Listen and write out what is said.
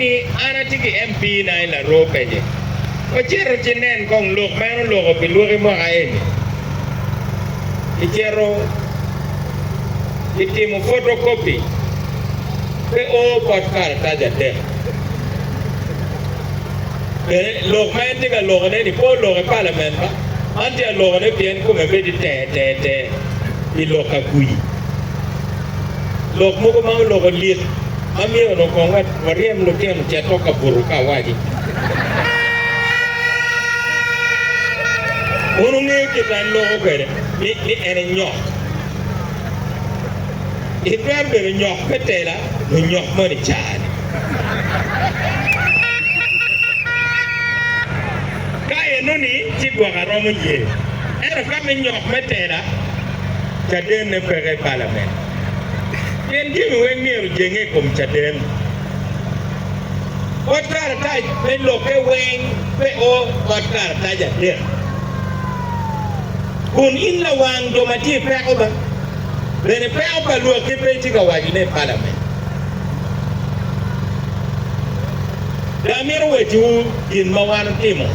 ni ana tiki MP na ila rope je o chero chinen kong lok mano loko piluki mo kaeni ichero itimu photocopy pe o podcast taja te lok main tika loko ne ni po loko parliament ba anti loko ne bien ko me bedi te di loka kui lok mo ko mang loko liet ami ono kong wat wariem lo tiam cheto ka buruka waji ono nge kita loko kere ni ene nyok itwer bere nyok petela no nyok mo ni chani kaya noni chigwa karomo ye ene kame nyok metela chaden ne pere parliament yen jimi weng ni jenge kom chaden wat kar taj pe loke weng pe o wat kar taj ader kun in la wang do mati pe ko ba bene pe o ba lo ke pe ti ka waji ne parliament da miro wetu in mawan timo